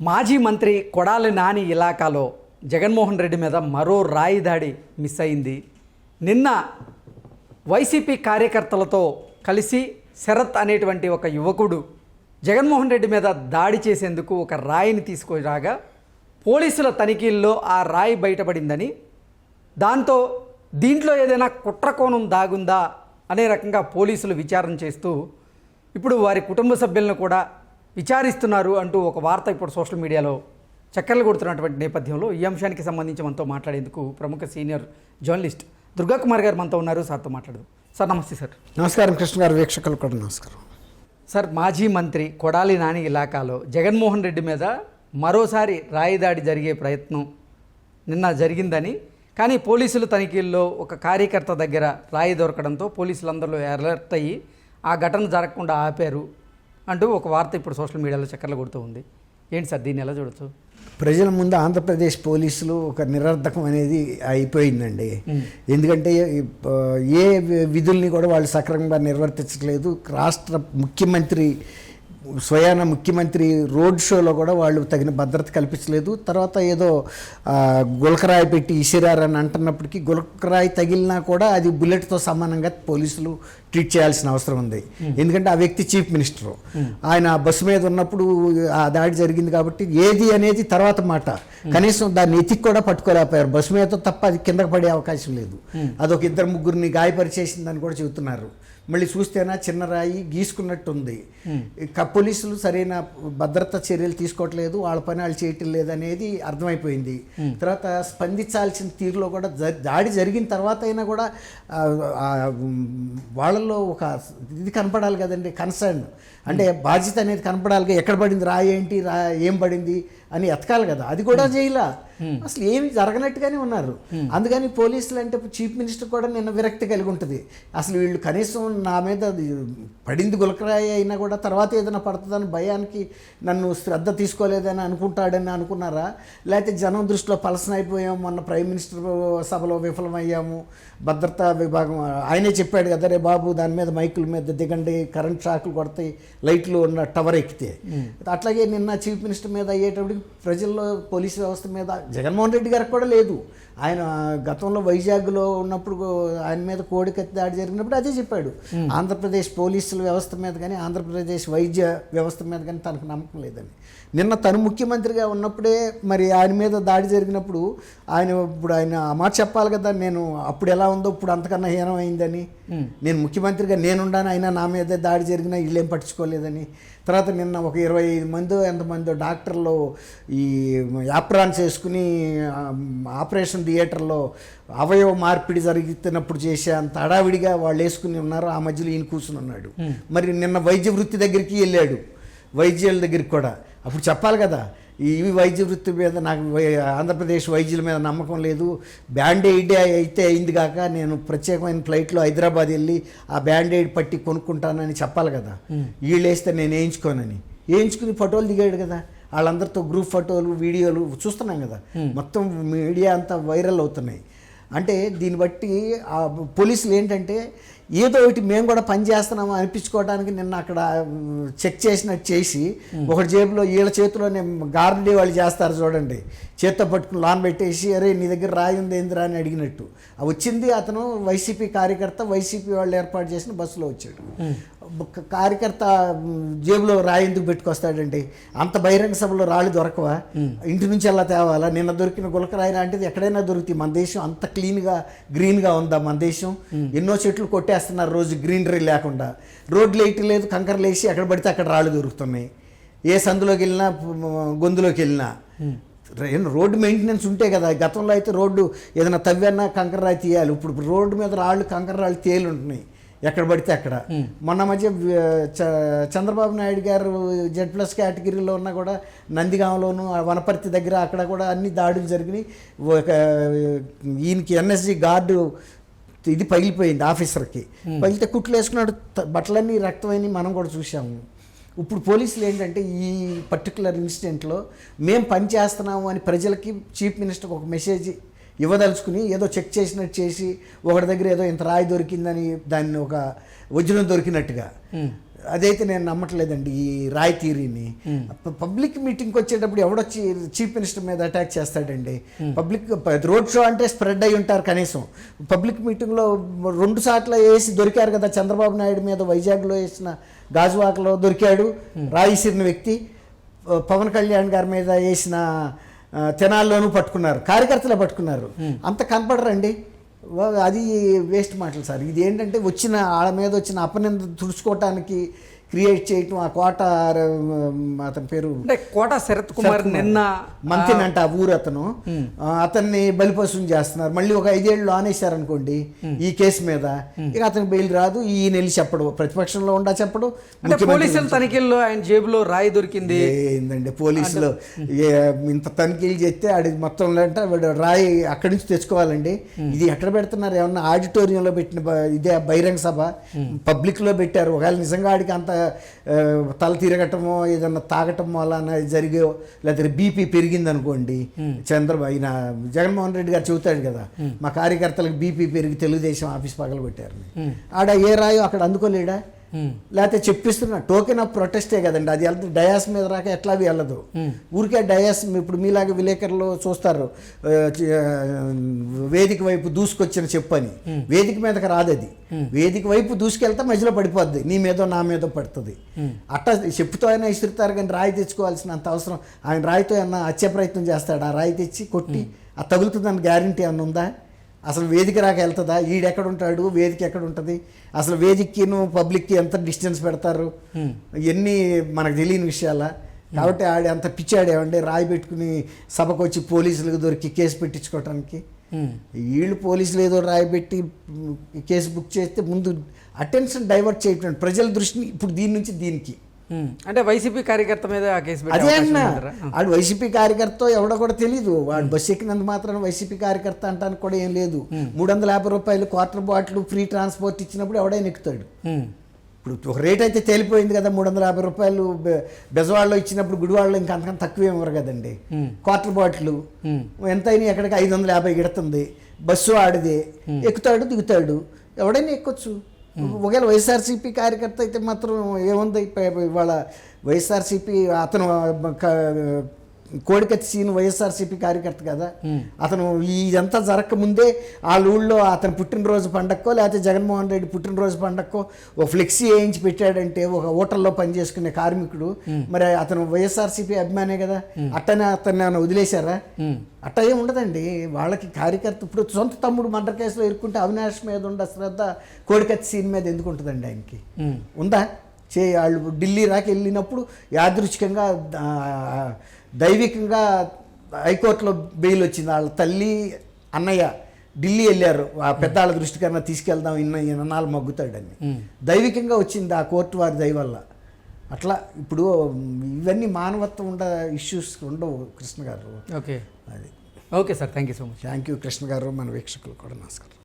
మాజీ మంత్రి కొడాలి నాని ఇలాకాలో జగన్మోహన్ రెడ్డి మీద మరో రాయి దాడి మిస్ అయింది. నిన్న వైసీపీ కార్యకర్తలతో కలిసి శరత్ అనేటువంటి ఒక యువకుడు జగన్మోహన్ రెడ్డి మీద దాడి చేసేందుకు ఒక రాయిని తీసుకురాగా పోలీసుల తనిఖీల్లో ఆ రాయి బయటపడిందని, దాంతో దీంట్లో ఏదైనా కుట్రకోణం దాగుందా అనే రకంగా పోలీసులు విచారణ చేస్తూ ఇప్పుడు వారి కుటుంబ సభ్యులను కూడా విచారిస్తున్నారు అంటూ ఒక వార్త ఇప్పుడు సోషల్ మీడియాలో చక్కర్లు కొడుతున్నటువంటి నేపథ్యంలో ఈ అంశానికి సంబంధించి మనతో మాట్లాడేందుకు ప్రముఖ సీనియర్ జర్నలిస్ట్ దుర్గాకుమార్ గారు మనతో ఉన్నారు. సార్తో మాట్లాడదు. సార్ నమస్తే. సార్ నమస్కారం. కృష్ణ గారు, వీక్షకులు కూడా నమస్కారం. సార్, మాజీ మంత్రి కొడాలి నాని ఇలాకాలో జగన్మోహన్ రెడ్డి మీద మరోసారి రాయి దాడి జరిగే ప్రయత్నం నిన్న జరిగిందని, కానీ పోలీసులు తనిఖీల్లో ఒక కార్యకర్త దగ్గర రాయి దొరకడంతో పోలీసులందరూ అలర్ట్ అయ్యి ఆ ఘటన జరగకుండా ఆపారు అంటూ ఒక వార్త ఇప్పుడు సోషల్ మీడియాలో చక్కర్లు కొడుతూ ఉంది. ఏంటి సార్, దీన్ని ఎలా చూడొచ్చు? ప్రజల ముందు ఆంధ్రప్రదేశ్ పోలీసులు ఒక నిరర్ధకం అనేది అయిపోయిందండి. ఎందుకంటే ఏ విధుల్ని కూడా వాళ్ళు సక్రమంగా నిర్వర్తించట్లేదు. రాష్ట్ర ముఖ్యమంత్రి స్వయాన ముఖ్యమంత్రి రోడ్ షోలో కూడా వాళ్ళు తగిన భద్రత కల్పించలేదు. తర్వాత ఏదో గులకరాయి పెట్టి ఇసిరారని అంటున్నప్పటికీ గులకరాయి తగిలినా కూడా అది బుల్లెట్తో సమానంగా పోలీసులు ట్రీట్ చేయాల్సిన అవసరం ఉంది. ఎందుకంటే ఆ వ్యక్తి చీఫ్ మినిస్టరు, ఆయన బస్సు మీద ఉన్నప్పుడు ఆ దాడి జరిగింది కాబట్టి ఏది అనేది తర్వాత మాట. కనీసం దాన్ని ఎతికి కూడా పట్టుకోలేకపోయారు. బస్సు మీద తప్ప అది కిందకు పడే అవకాశం లేదు. అదొక ఇద్దరు ముగ్గురిని గాయపరిచేసిందని కూడా చెబుతున్నారు. మళ్ళీ చూస్తేనా చిన్న రాయి గీసుకున్నట్టుంది. పోలీసులు సరైన భద్రతా చర్యలు తీసుకోవట్లేదు, వాళ్ళ పని వాళ్ళు చేయటం లేదనేది అర్థమైపోయింది. తర్వాత స్పందించాల్సిన తీరులో కూడా దాడి జరిగిన తర్వాత అయినా కూడా వాళ్ళల్లో ఒక ఇది కనపడాలి కదండి, కన్సర్న్ అంటే బాధ్యత అనేది కనపడాలి. ఎక్కడ పడింది రాయి, ఏంటి ఏం పడింది అని ఎతకాలి కదా, అది కూడా చేయలా. అసలు ఏమి జరగనట్టుగానే ఉన్నారు. అందుకని పోలీసులు అంటే చీఫ్ మినిస్టర్ కూడా నిన్న విరక్తి కలిగి ఉంటుంది. అసలు వీళ్ళు కనీసం నా మీద పడింది గులకరాయి అయినా కూడా తర్వాత ఏదైనా పడుతుందని భయానికి నన్ను శ్రద్ధ తీసుకోలేదని అనుకున్నారా? లేకపోతే జనం దృష్టిలో పలసన అయిపోయాము, మొన్న ప్రైమ్ మినిస్టర్ సభలో విఫలమయ్యాము, భద్రతా విభాగం ఆయనే చెప్పాడు కదా, రే బాబు దాని మీద మైకుల మీద దిగండి, కరెంట్ షాకులు కొడతాయి లైట్లు ఉన్న టవర్ ఎక్కితే. అట్లాగే నిన్న చీఫ్ మినిస్టర్ మీద అయ్యేటప్పటికి ప్రజల్లో పోలీసు వ్యవస్థ మీద జగన్మోహన్ రెడ్డి గారికి కూడా లేదు. ఆయన గతంలో వైజాగ్లో ఉన్నప్పుడు ఆయన మీద కోడికత్తి దాడి జరిగినప్పుడు అదే చెప్పాడు. ఆంధ్రప్రదేశ్ పోలీసుల వ్యవస్థ మీద కానీ ఆంధ్రప్రదేశ్ వైద్య వ్యవస్థ మీద కానీ తనకు నమ్మకం లేదని. నిన్న తను ముఖ్యమంత్రిగా ఉన్నప్పుడే మరి ఆయన మీద దాడి జరిగినప్పుడు ఆయన ఆ మాట చెప్పాలి కదా, నేను అప్పుడు ఎలా ఉందో ఇప్పుడు అంతకన్నా హీనం అయిందని. నేను ముఖ్యమంత్రిగా నేనుండాను, అయినా నా మీదే దాడి జరిగినా వీళ్ళేం పట్టించుకోలేదని. తర్వాత నిన్న ఒక 25 మందో ఎంతమందో డాక్టర్లు ఈ యాప్రాన్స్ వేసుకుని ఆపరేషన్ థియేటర్లో అవయవ మార్పిడి జరుగుతున్నప్పుడు చేసే అంత హడావిడిగా వాళ్ళు వేసుకుని ఉన్నారు. ఆ మధ్యలో ఈయన కూర్చుని ఉన్నాడు. మరి నిన్న వైద్య వృత్తి దగ్గరికి వెళ్ళాడు, వైద్యుల దగ్గరికి కూడా. అప్పుడు చెప్పాలి కదా, ఈ వైద్య వృత్తి మీద నాకు ఆంధ్రప్రదేశ్ వైద్యుల మీద నమ్మకం లేదు, బ్యాండెయిడ్ అయితే అయింది కాక నేను ప్రత్యేకమైన ఫ్లైట్లో హైదరాబాద్ వెళ్ళి ఆ బ్యాండెయిడ్ పట్టి కొనుక్కుంటానని చెప్పాలి కదా. వీళ్ళు వేస్తే నేను వేయించుకుని ఫోటోలు దిగాడు కదా. వాళ్ళందరితో గ్రూప్ ఫోటోలు వీడియోలు చూస్తున్నాం కదా, మొత్తం మీడియా అంతా వైరల్ అవుతున్నాయి. అంటే దీన్ని బట్టి ఆ పోలీసులు ఏంటంటే ఏదో ఒకటి మేము కూడా పని చేస్తున్నాము అనిపించుకోవడానికి నిన్న అక్కడ చెక్ చేసినట్టు చేసి ఒకటి జేబులో వీళ్ళ చేతిలోనే గార్డీ వాళ్ళు చేస్తారు చూడండి, చేత్తో పట్టుకుని లాన్ పెట్టేసి అరే నీ దగ్గర రాయి ఉంది ఏందిరా అని అడిగినట్టు. వచ్చింది అతను వైసీపీ కార్యకర్త, వైసీపీ వాళ్ళు ఏర్పాటు చేసిన బస్సులో వచ్చాడు. కార్యకర్త జేబులో రాయి ఎందుకు పెట్టుకొస్తాడండి? అంత బహిరంగ సభలో రాళ్ళు దొరకవా? ఇంటి నుంచి ఎలా తేవాలా? నిన్న దొరికిన గులకరాయి లాంటిది ఎక్కడైనా దొరుకుతాయి. మన దేశం అంత క్లీన్గా గ్రీన్గా ఉందా? మన దేశం ఎన్నో చెట్లు కొట్టేస్తున్నారు రోజు, గ్రీనరీ లేకుండా. రోడ్లు వేయటం లేదు, కంకరలు వేసి ఎక్కడ పడితే అక్కడ రాళ్ళు దొరుకుతున్నాయి. ఏ సందులోకి వెళ్ళినా గొంతులోకి వెళ్ళినా రోడ్డు మెయింటెనెన్స్ ఉంటే కదా. గతంలో అయితే రోడ్డు ఏదైనా తవ్వన్నా కంకర రాయి తీయాలి. ఇప్పుడు రోడ్డు మీద రాళ్ళు కంకర రాళ్ళు తేలి ఉంటున్నాయి ఎక్కడ పడితే అక్కడ. మొన్న మధ్య చంద్రబాబు నాయుడు గారు Z+ కేటగిరీలో ఉన్నా కూడా నందిగామలోను వనపర్తి దగ్గర అక్కడ కూడా అన్ని దాడులు జరిగినాయి. ఈయనకి NSG గార్డు ఇది పగిలిపోయింది, ఆఫీసర్కి పగిలితే కుట్లు వేసుకున్నాడు, బట్టలన్నీ రక్తమైనవి మనం కూడా చూసాము. ఇప్పుడు పోలీసులు ఏంటంటే ఈ పర్టికులర్ ఇన్సిడెంట్లో మేము పని చేస్తున్నాము అని ప్రజలకి చీఫ్ మినిస్టర్కి ఒక మెసేజ్ ఇవ్వదలుచుకుని ఏదో చెక్ చేసినట్టు చేసి ఒకటి దగ్గర ఏదో ఇంత రాయి దొరికిందని దాన్ని ఒక వజ్రం దొరికినట్టుగా అదైతే నేను నమ్మట్లేదండి ఈ రాయ్ థియరీని. పబ్లిక్ మీటింగ్కి వచ్చేటప్పుడు ఎవడొచ్చి చీఫ్ మినిస్టర్ మీద అటాక్ చేస్తాడండి? పబ్లిక్ రోడ్ షో అంటే స్ప్రెడ్ అయి ఉంటారు కనీసం. పబ్లిక్ మీటింగ్లో 2 సార్లు వేసి దొరికారు కదా చంద్రబాబు నాయుడు మీద, వైజాగ్లో వేసిన గాజువాకలో దొరికాడు రాయి ఇసిరిన వ్యక్తి. పవన్ కళ్యాణ్ గారి మీద వేసిన తెనాల్లోనూ పట్టుకున్నారు, కార్యకర్తలే పట్టుకున్నారు. అంత కనపడరండి. అది వేస్ట్ మాటలు సార్. ఇది ఏంటంటే వాళ్ళ మీద వచ్చిన అపనింద తుడుచుకోవటానికి క్రియేట్ చేయటం. ఆ కోట అతని పేరు అంటే కోట శరత్ కుమార్ నిన్న మంత్రి అంట ఆ ఊరు అతన్ని బలిపశువుని చేస్తున్నారు. మళ్ళీ ఒక 5 ఏళ్ళు ఆనేశారనుకోండి ఈ కేసు మీద, ఇక అతనికి బెయిల్ రాదు. ఈయన వెళ్ళి చెప్పడు, ప్రతిపక్షంలో ఉండా చెప్పడు. పోలీసుల తనిఖీల్లో ఆయన జేబులో రాయి దొరికింది. ఏందండి పోలీసులు ఇంత తనిఖీలు చేస్తే ఆడి మొత్తం అంటే వాడు రాయి అక్కడి నుంచి తెచ్చుకోవాలండి. ఇది ఎక్కడ పెడుతున్నారు? ఏమన్నా ఆడిటోరియంలో పెట్టిన ఇదే బహిరంగ సభ పబ్లిక్లో పెట్టారు. ఒకవేళ నిజంగా ఆడికి అంత తల తిరగటమో ఏదన్నా తాగటమో అలా జరిగో, లేకపోతే బీపీ పెరిగింది అనుకోండి, ఆయన జగన్మోహన్ రెడ్డి గారు చెబుతాడు కదా, మా కార్యకర్తలకు బీపీ పెరిగి తెలుగుదేశం ఆఫీస్ పగలగొట్టారు. ఆడ ఏ రాయో అక్కడ అందుకోలేడా? లేకపోతే చెప్పిస్తున్నా టోకెన్ ఆఫ్ ప్రొటెస్టే కదండి. అది వెళ్తే డయాస్ మీద రాక ఎట్లా వెళ్ళదు. ఊరికే డయాస్ ఇప్పుడు మీలాగా విలేకరులు చూస్తారు, వేదిక వైపు దూసుకొచ్చిన చెప్పని. వేదిక మీదకి రాదు అది. వేదిక వైపు దూసుకెళ్తే మధ్యలో పడిపోద్ది, నీ మీదో నా మీదో పడుతుంది. అట్టా చెప్పుతో అయినా ఇసురుతారు కానీ రాయి తెచ్చుకోవాల్సిన అంత అవసరం. ఆయన రాయితో ఏమన్నా హత్య ప్రయత్నం చేస్తాడు, ఆ రాయి తెచ్చి కొట్టి అది తగులుతుందని గ్యారంటీ ఏమన్నా ఉందా? అసలు వేదిక రాక వెళ్తుందా? ఈడెక్కడ ఉంటాడు, వేదిక ఎక్కడ ఉంటుంది? అసలు వేదికను పబ్లిక్కి ఎంత డిస్టెన్స్ పెడతారు? ఇవన్నీ మనకు తెలియని విషయాల. కాబట్టి ఆడి అంత పిచ్చాడేమండి రాయి పెట్టుకుని సభకు వచ్చి పోలీసులకు దొరికి కేసు పెట్టించుకోవటానికి. వీళ్ళు పోలీసులు ఏదో రాయి పెట్టి కేసు బుక్ చేస్తే ముందు అటెన్షన్ డైవర్ట్ చేయటం, ప్రజల దృష్టిని ఇప్పుడు దీని నుంచి దీనికి. అంటే వైసీపీ కార్యకర్త మీద ఆ కేసు అదే అన్నా, వాడు వైసీపీ కార్యకర్త ఎవడో కూడా తెలీదు. వాడు బస్సు ఎక్కినంత మాత్రం వైసీపీ కార్యకర్త అంటానికి కూడా ఏం లేదు. 350 రూపాయలు క్వార్టర్ బాటిల్ ఫ్రీ ట్రాన్స్పోర్ట్ ఇచ్చినప్పుడు ఎవడైనా ఎక్కుతాడు. ఇప్పుడు ఒక రేట్ అయితే తేలిపోయింది కదా, 350 రూపాయలు బెజవాడలో ఇచ్చినప్పుడు గుడివాడలో ఇంకా అంతకన్నా తక్కువ ఇవ్వరు కదండి. క్వార్టర్ బాటిల్ ఎంతైనా ఎక్కడికి 550 గిడుతుంది. బస్సు ఆడిదే, ఎక్కుతాడు దిగుతాడు, ఎవడైనా ఎక్కొచ్చు. ఒకవేళ వైఎస్ఆర్సీపీ కార్యకర్త అయితే మాత్రం ఏముంది, ఇవాళ వైఎస్ఆర్సీపీ అతను కోడికత్తి సీను వైఎస్ఆర్సీపీ కార్యకర్త కదా, అతను ఇదంతా జరగకముందే వాళ్ళ ఊళ్ళో అతను పుట్టినరోజు పండక్కో లేకపోతే జగన్మోహన్ రెడ్డి పుట్టినరోజు పండక్కో ఒక ఫ్లెక్సీ వేయించి పెట్టాడంటే ఒక హోటల్లో పనిచేసుకునే కార్మికుడు, మరి అతను వైఎస్ఆర్సీపీ అభిమానే కదా, అట్టనే అతన్ని వదిలేశారా? అట్ట ఏం ఉండదండి వాళ్ళకి కార్యకర్త. ఇప్పుడు సొంత తమ్ముడు మర్డర్ కేసులో ఇరుక్కుంటే అవినాష్ మీద ఉండే శ్రద్ధ కోడికత్తి సీన్ మీద ఎందుకు ఉంటుందండి ఆయనకి? ఉందా? వాళ్ళు ఢిల్లీ రాకి వెళ్ళినప్పుడు యాదృచ్ఛికంగా దైవికంగా హైకోర్టులో బెయిల్ వచ్చింది. వాళ్ళ తల్లి అన్నయ్య ఢిల్లీ వెళ్ళారు, ఆ పెద్దాళ్ళ దృష్టి కన్నా తీసుకెళ్దాం ఇన్నాళ్ళు మగ్గుతాడని. దైవికంగా వచ్చింది ఆ కోర్టు వారి దయ వల్ల. అట్లా ఇప్పుడు ఇవన్నీ మానవత్వం ఇష్యూస్ ఉండవు కృష్ణ గారు. ఓకే, అది okay sir, thank you so much. Thank you Krishna గారు. మన వీక్షకులు కూడా నమస్కారం.